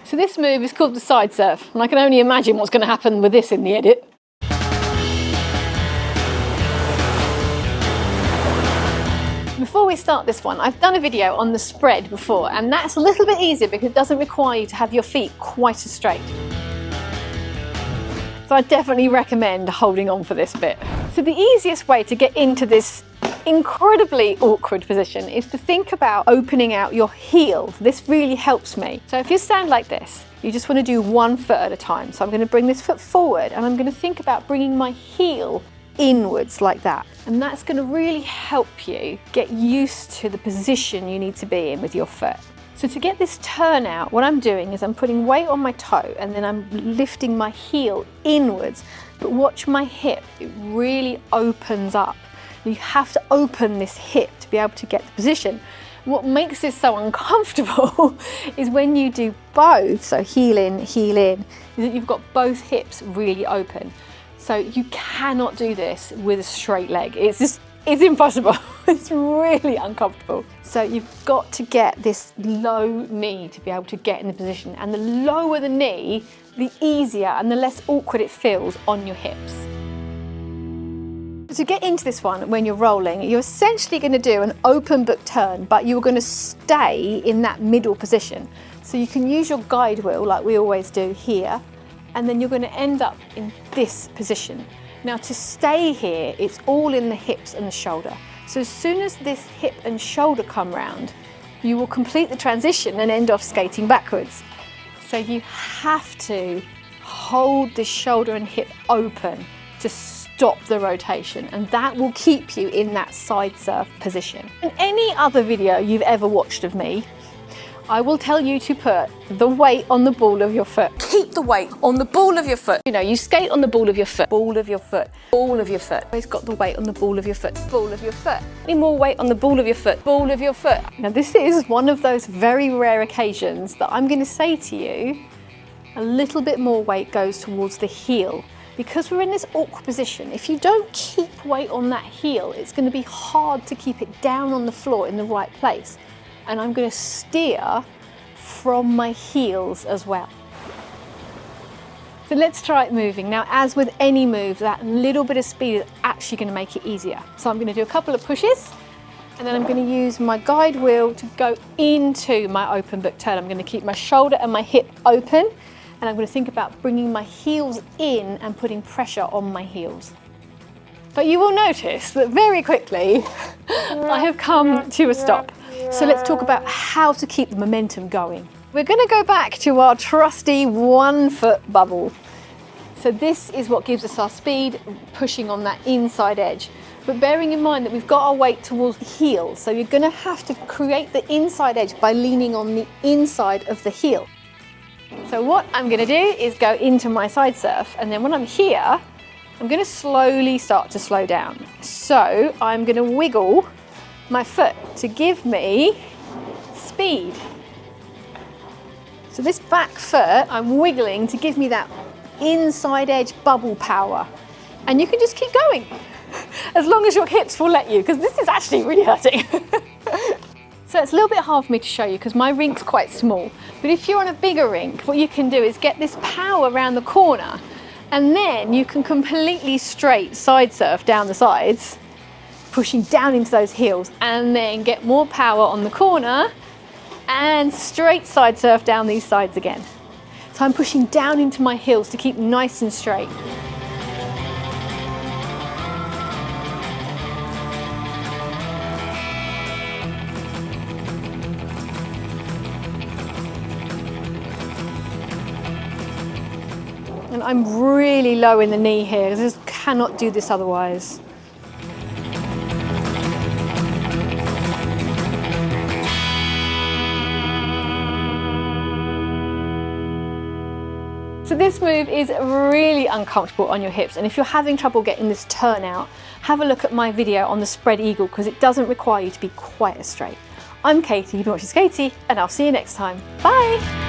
So this move is called the side surf, and I can only imagine what's going to happen with this in the edit. Before we start this one, I've done a video on the spread before, and that's a little bit easier because it doesn't require you to have your feet quite as straight. So I definitely recommend holding on for this bit. So the easiest way to get into this incredibly awkward position is to think about opening out your heel. This really helps me. So if you stand like this, you just want to do one foot at a time. So I'm going to bring this foot forward and I'm going to think about bringing my heel inwards like that. And that's going to really help you get used to the position you need to be in with your foot. So to get this turn out, what I'm doing is I'm putting weight on my toe and then I'm lifting my heel inwards. But watch my hip, it really opens up. You have to open this hip to be able to get the position. What makes this so uncomfortable is when you do both, so heel in, is that you've got both hips really open. So you cannot do this with a straight leg. It's impossible. It's really uncomfortable. So you've got to get this low knee to be able to get in the position. And the lower the knee, the easier and the less awkward it feels on your hips. To get into this one, when you're rolling, you're essentially going to do an open book turn, but you're going to stay in that middle position. So you can use your guide wheel like we always do here, and then you're going to end up in this position. Now to stay here, it's all in the hips and the shoulder. So as soon as this hip and shoulder come round, you will complete the transition and end off skating backwards. So you have to hold the shoulder and hip open to stop the rotation, and that will keep you in that side surf position. In any other video you've ever watched of me, I will tell you to put the weight on the ball of your foot. Keep the weight on the ball of your foot. You know, you skate on the ball of your foot, ball of your foot, ball of your foot. Always got the weight on the ball of your foot, ball of your foot. Any more weight on the ball of your foot, ball of your foot. Now this is one of those very rare occasions that I'm going to say to you, a little bit more weight goes towards the heel. Because we're in this awkward position, if you don't keep weight on that heel, it's going to be hard to keep it down on the floor in the right place. And I'm going to steer from my heels as well. So let's try it moving. Now, as with any move, that little bit of speed is actually going to make it easier. So I'm going to do a couple of pushes, and then I'm going to use my guide wheel to go into my open book turn. I'm going to keep my shoulder and my hip open, and I'm going to think about bringing my heels in and putting pressure on my heels. But you will notice that very quickly, I have come to a stop. So let's talk about how to keep the momentum going. We're going to go back to our trusty 1 foot bubble. So this is what gives us our speed, pushing on that inside edge. But bearing in mind that we've got our weight towards the heel, so you're going to have to create the inside edge by leaning on the inside of the heel. So what I'm going to do is go into my side surf, and then when I'm here, I'm going to slowly start to slow down. So I'm going to wiggle my foot to give me speed. So this back foot, I'm wiggling to give me that inside edge bubble power. And you can just keep going, as long as your hips will let you, because this is actually really hurting. So it's a little bit hard for me to show you because my rink's quite small. But if you're on a bigger rink, what you can do is get this power around the corner, and then you can completely straight side surf down the sides, pushing down into those heels, and then get more power on the corner and straight side surf down these sides again. So I'm pushing down into my heels to keep nice and straight. And I'm really low in the knee here, because I just cannot do this otherwise. So this move is really uncomfortable on your hips, and if you're having trouble getting this turn out, have a look at my video on the spread eagle, because it doesn't require you to be quite as straight. I'm Katie, you've been watching Skatie, and I'll see you next time. Bye!